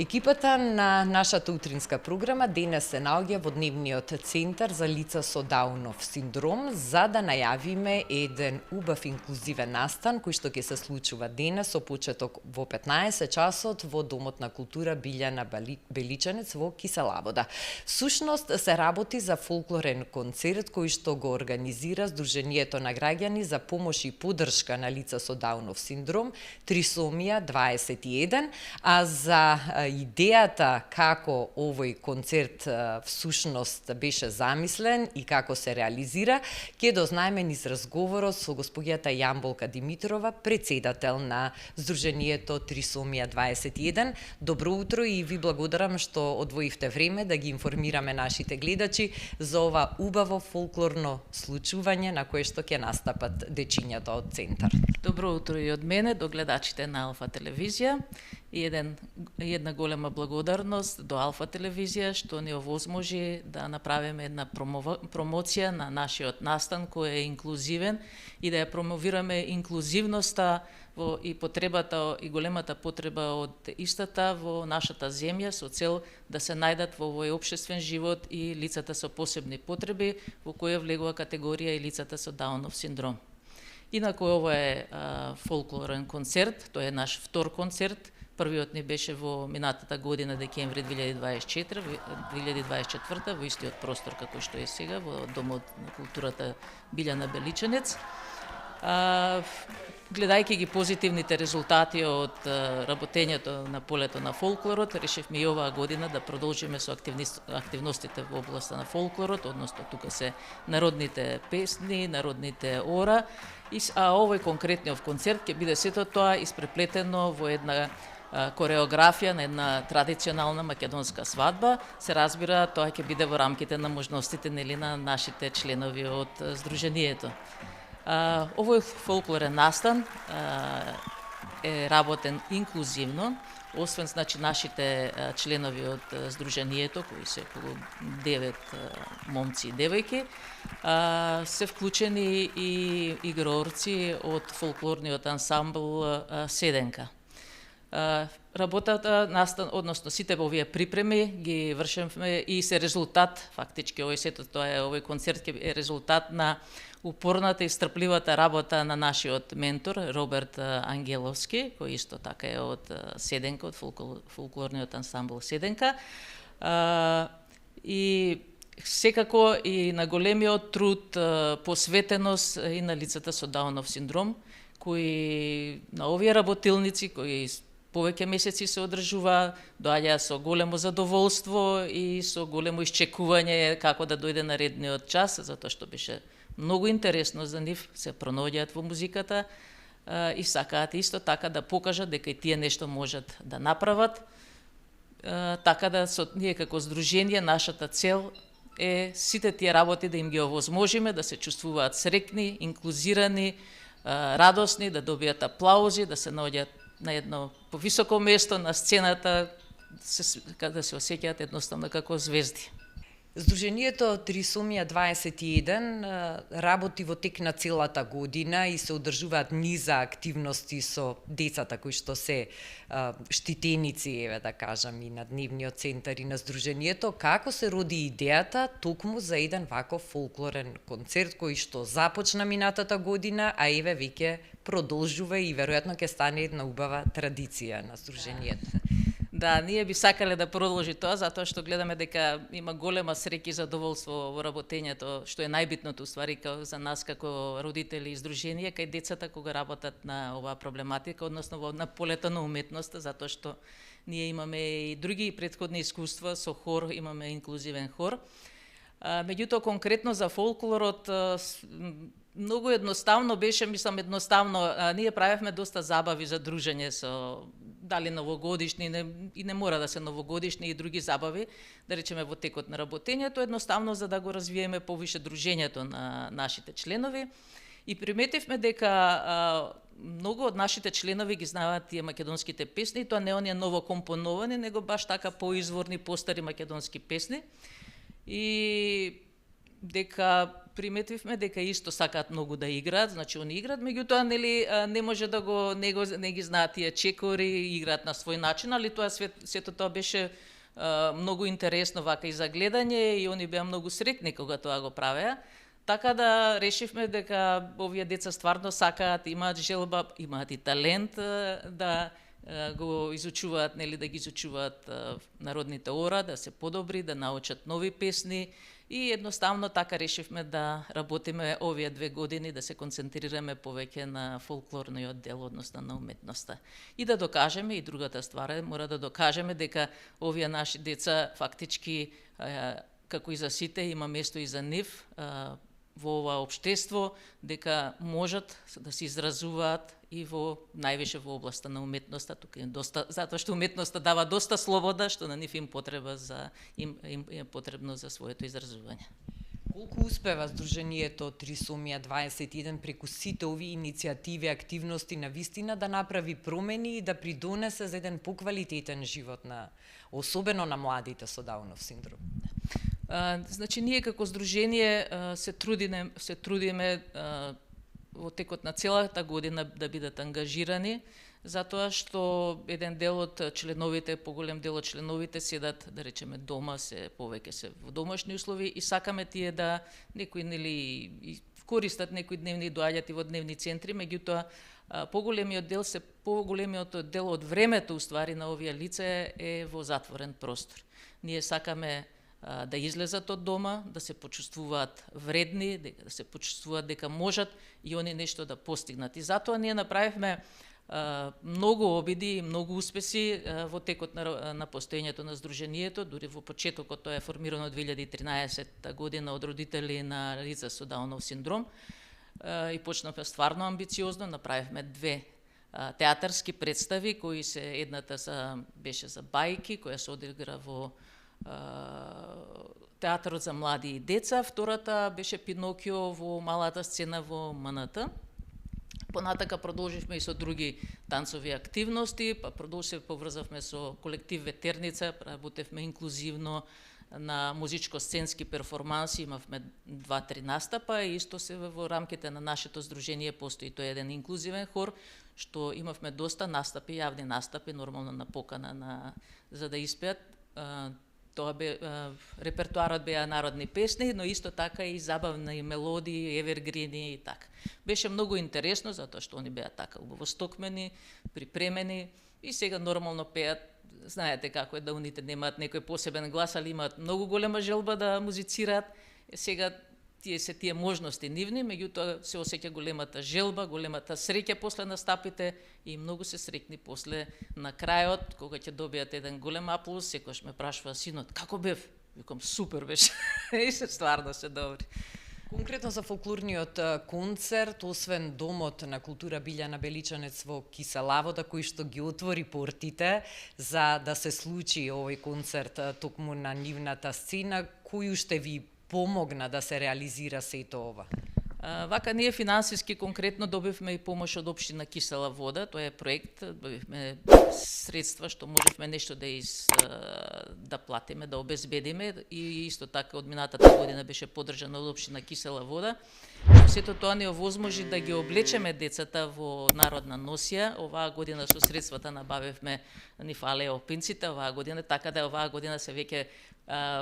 Екипата на нашата утринска програма денес се наоѓа во дневниот центар за лица со Даунов синдром за да најавиме еден убав инклузивен настан кој што ќе се случува денес со почеток во 15 часот во Домот на култура Билјана Беличанец во Киселавода. Всушност се работи за фолклорен концерт кој што го организира Сдруженијето на граѓани за помош и поддршка на лица со Даунов синдром Трисомија 21, а за идејата како овој концерт всушност беше замислен и како се реализира, ќе дознаеме низ разговорот со госпоѓата Јамболка Димитрова, председател на Сдруженијето Трисомија 21. Добро утро и ви благодарам што одвоивте време да ги информираме нашите гледачи за ова убаво фолклорно случување на кое што ќе настапат дечињата од центар. Добро утро и од мене до гледачите на Алфа телевизија и една голема благодарност до Алфа телевизија што ни овозможи да направиме една промоција на нашиот настан кој е инклузивен и да ја промовираме инклузивноста и потребата и големата потреба од истата во нашата земја со цел да се најдат во овој општествен живот и лицата со посебни потреби во која влегува категорија и лицата со Даунов синдром. Инаку ова е фолклорен концерт, тој е наш втор концерт. Првиот ни беше во минатата година, декември 2024 во истиот простор како што е сега, во Домот на културата Билјана Беличанец. Гледајќи ги позитивните резултати од работењето на полето на фолклорот, решивме и оваа година да продолжиме со активностите во областа на фолклорот, односно тука се народните песни, народните ора, а овој конкретниот концерт ќе биде сето тоа испреплетено во една кореографија на една традиционална македонска свадба. Се разбира, тоа ќе биде во рамките на можностите на нашите членови од Сдруженијето. Овој фолклорен настан е работен инклузивно, освен нашите членови од Сдруженијето, кои се околу 9 момци и девојки, се вклучени и играорци од фолклорниот ансамбл Седенка. Работата настан, односно сите овие припреми ги вршевме и се резултат, фактички овој концерт е резултат на упорната и стрпливата работа на нашиот ментор Роберт Ангеловски, кој исто така е од Седенка, од фолклорниот ансамбл Седенка. И секако и на големиот труд, посветеност и на лицата со Даунов синдром, кои на овие работилници, кои повеќе месеци се одржува, доаѓа со големо задоволство и со големо исчекување како да дојде наредниот час, затоа што беше многу интересно за нив, се пронаоѓаат во музиката и сакаат исто така да покажат дека и тие нешто можат да направат. Така да ние како здружение, нашата цел е сите тие работи да им ги овозможиме, да се чувствуваат срекни, инклузирани, радосни, да добијат аплаузи, да се наоѓаат на едно повисоко место на сцената, да се осеќаат едноставно како звезди. Сдруженијето Трисомија 21 работи во тек на целата година и се одржуваат низа активности со децата кои што се штитеници, да кажам, и на дневниот центар и на Сдруженијето. Како се роди идејата токму за еден ваков фолклорен концерт кој што започна минатата година, а еве веќе продолжува и веројатно ќе стане една убава традиција на Сдруженијето? Да, ние би сакале да продолжи тоа, затоа што гледаме дека има голема среќа и задоволство во работењето, што е најбитното уствари за нас како родители и здруженија, кај децата кога работат на оваа проблематика, односно на полето на уметноста, затоа што ние имаме и други претходни искуства со хор, имаме инклузивен хор. Меѓутоа, конкретно за фолклорот, многу едноставно беше, мислам едноставно, ние правевме доста забави за дружење со дали новогодишни и не мора да се новогодишни и други забави, да речеме во текот на работењето, едноставно за да го развиеме повише дружењето на нашите членови. И приметивме дека многу од нашите членови ги знаат тие македонските песни, и тоа не оние ново компоновани, него баш така поизворни, постари македонски песни. И дека приметивме дека исто сакаат многу да играат, значи они играат, меѓутоа нели не може да не ги знаат тие чекори, играат на свој начин, али тоа сето тоа беше многу интересно вака и за гледање и они беа многу сретни кога тоа го правеа. Така да решивме дека овие деца стварно сакаат, имаат желба, имаат и талент да го изучуваат, нели да ги изучуваат народните ора, да се подобри, да научат нови песни и едноставно така решивме да работиме овие 2 години, да се концентрираме повеќе на фолклорниот дел, односно на уметноста. И да докажеме, и другата ствар е, мора да докажеме дека овие наши деца фактички, како и за сите, има место и за нив во ова општество, дека можат да се изразуваат и највише во областа на уметноста, тука затоа што уметноста дава доста слобода, што на нив им е потребно за своето изразување. Колку успева Сдруженијето Трисомија 21 преку сите овие иницијативи, активности на вистина да направи промени и да придонесе за еден поквалитетен живот особено на младите со Даунов синдром? Значи, ние како Сдружение се трудиме во текот на целата година да бидат ангажирани, затоа што еден дел од членовите, поголем дел од членовите седат, да речеме, дома, повеќе се во домашни услови и сакаме тие да некои нели користат некои дневни, доаѓаат и во дневни центри, меѓутоа поголемиот дел од времето уствари на овие лица е во затворен простор. Ние сакаме да излезат од дома, да се почувствуваат вредни, да се почувствуваат дека можат и они нешто да постигнат. И затоа ние направивме многу обиди и многу успеси во текот на постоењето на Сдруженијето, дури во почетокот тоа е формирано 2013 година од родители на лица со Даунов синдром и почнавме стварно амбициозно, направивме 2 театарски представи кои едната беше за бајки, која се одигра во театарот за млади и деца, втората беше Пинокио во малата сцена во МНТ. Понатака продолживме и со други танцови активности, па поврзавме со колектив Ветерница, работевме инклузивно на музичко-сценски перформанси, имавме 2-3 настапа и исто се во рамките на нашето Сдружение постои тој еден инклузивен хор, што имавме доста настапи, јавни настапи, нормално на покана за да испеат. Тоа репертуарот беа народни песни, но исто така и забавни мелодии, евергрини и така. Беше многу интересно, затоа што они беа така убаво стокмени, припремени и сега нормално пеат. Знаете како е да уните немаат некој посебен глас, али имаат многу голема желба да музицираат. Сега тие можности нивни, меѓутоа се осеќа големата желба, големата среќа после настапите и многу се среќни после на крајот, кога ќе добијат еден голем аплауз, секогаш ме прашува синот, како бев? Викам, супер беше. И стварно се добри. Конкретно за фолклорниот концерт, освен Домот на култура Билјана Беличанец во Киселавода, кој што ги отвори портите за да се случи овој концерт токму на нивната сцена, кој уште ви помогна да се реализира сето ова? Вака ние финансиски конкретно добивме и помош од општина Кисела вода, тоа е проект, добивме средства што можевме нешто да платиме, да обезбедиме и исто така од минатата година беше поддржано од општина Кисела вода. Сето тоа не овозможи да ги облечеме децата во народна носија. Оваа година со средствата набавивме ни фале опинците оваа година, така да оваа година се веќе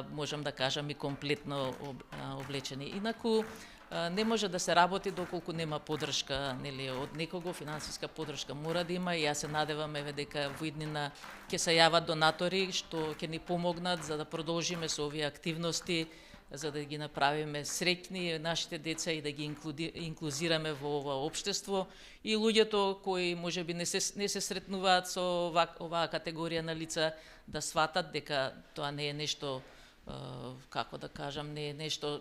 можам да кажам и комплетно облечени. Инаку не може да се работи доколку нема поддршка, нели, од некого, финансиска поддршка мора да има и јас се надеваме дека во иднина ќе се јават донатори што ќе ни помогнат за да продолжиме со овие активности, за да ги направиме среќни нашите деца и да ги инклузираме во ова општество и луѓето кои можеби не се сретнуваат со оваа категорија на лица да сватат дека тоа не е нешто, како да кажам, не е нешто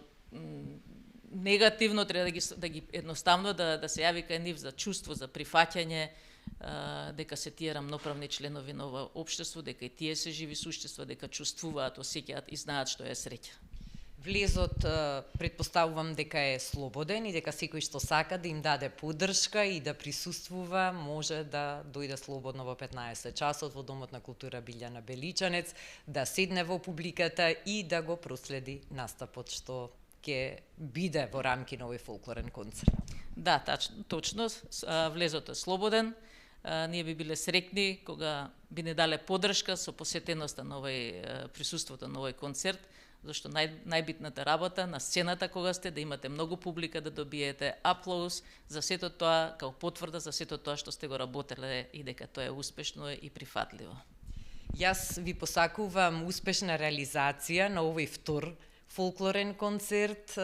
негативно, треба да ги едноставно да се јави кај нив за чувство, за прифаќање, дека се тие рамноправни членови на ова општество, дека и тие се живи суштества, дека чувствуваат, осеќаат и знаат што е среќа. Влезот претпоставувам дека е слободен и дека секој што сака да им даде поддршка и да присуствува може да дојде слободно во 15 часот во Домот на култура Билјана Беличанец, да седне во публиката и да го проследи настапот што ќе биде во рамки на овој фолклорен концерт? Да, точно, влезот е слободен. Ние би биле среќни кога би не дале поддршка со посетеноста на присуството на овој концерт, зашто најбитната работа на сцената кога сте да имате многу публика, да добиете аплауз за сето тоа, као потврда за сето тоа што сте го работеле и дека тоа е успешно и прифатливо. Јас ви посакувам успешна реализација на овој втор фолклорен концерт,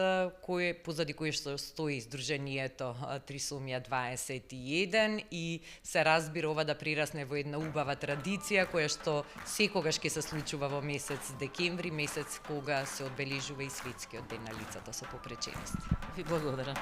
позади кој што стои Сдруженијето Трисомија 21 и се разбира ова да прирасне во една убава традиција која што секогаш ќе се случува во месец декември, месец кога се одбележува и светскиот ден на лицата со попречености. Ви благодарам.